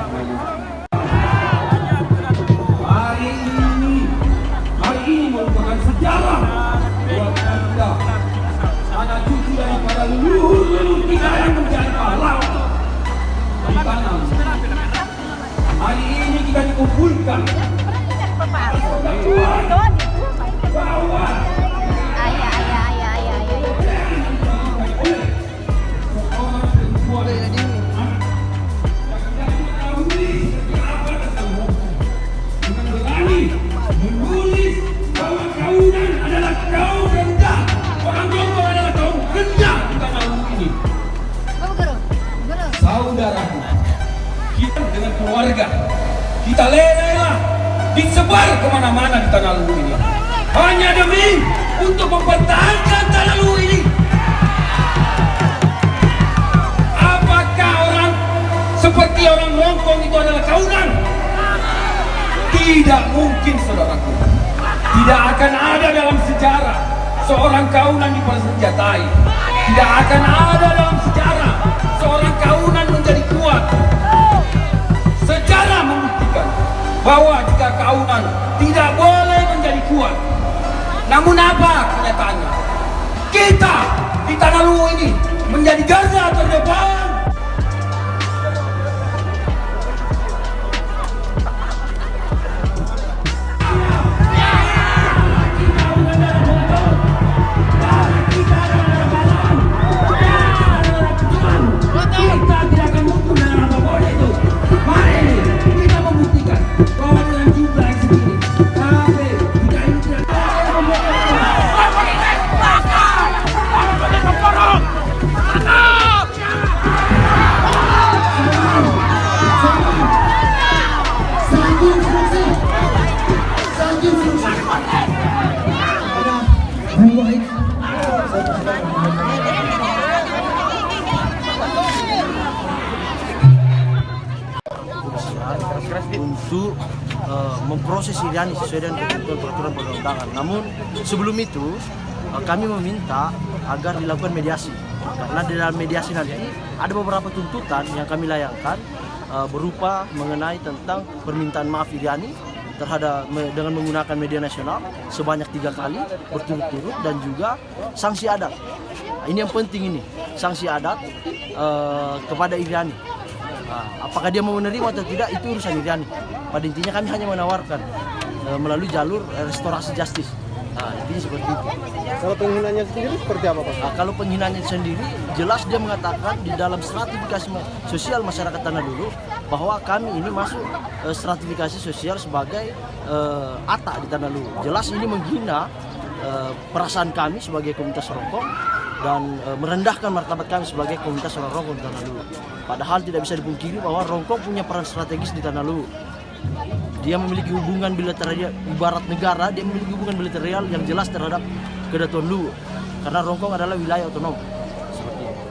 Hari ini merupakan sejarah buat Anda, anak cucu daripada leluhur kita yang menjadi pahlawan di tanah. Hari ini kita dikumpulkan bahwa menulis bahwa kaunan adalah kaum rendah, orang Rongkong adalah kaum rendah di tanah ini. Saudaraku, kita dengan keluarga, kita rela disebar kemana-mana di tanah Luwu ini, hanya demi untuk mempertahankan tanah Luwu ini. Apakah orang seperti orang Rongkong itu adalah kaunan? Tidak mungkin, saudaraku. Tidak akan ada dalam sejarah seorang kaunan dipersenjatai. Tidak akan ada dalam sejarah seorang kaunan menjadi kuat. Sejarah membuktikan bahwa jika kaunan tidak boleh menjadi kuat. Namun apa kenyataannya? Kita di tanah Luwu ini menjadi garda terdepan. Untuk memproses Iriani sesuai dengan ketentuan peraturan perundang-undangan. Namun sebelum itu kami meminta agar dilakukan mediasi, karena di dalam mediasi nanti ada beberapa tuntutan yang kami layangkan berupa mengenai tentang permintaan maaf Iriani terhadap dengan menggunakan media nasional sebanyak 3 kali berturut-turut, dan juga sanksi adat. Ini yang penting, ini sanksi adat kepada Iriani. Apakah dia mau menerima atau tidak itu urusan Iriani. Pada intinya kami hanya menawarkan melalui jalur restorasi justice. Intinya seperti itu. Kalau penghinanya sendiri seperti apa, Pak? Kalau penghinanya sendiri jelas dia mengatakan di dalam stratifikasi sosial masyarakat Tanah Luwu bahwa kami ini masuk stratifikasi sosial sebagai ATA di Tanah Luwu. Jelas ini menghina perasaan kami sebagai komunitas Rongkong dan merendahkan martabat kami sebagai komunitas orang Rongkong di Tanah Luwu. Padahal tidak bisa dipungkiri bahwa Rongkong punya peran strategis di Tanah Luwu. Dia memiliki hubungan bilateral, ibarat negara, dia memiliki hubungan bilateral yang jelas terhadap Kedatuan Luwu. Karena Rongkong adalah wilayah otonom. Seperti itu.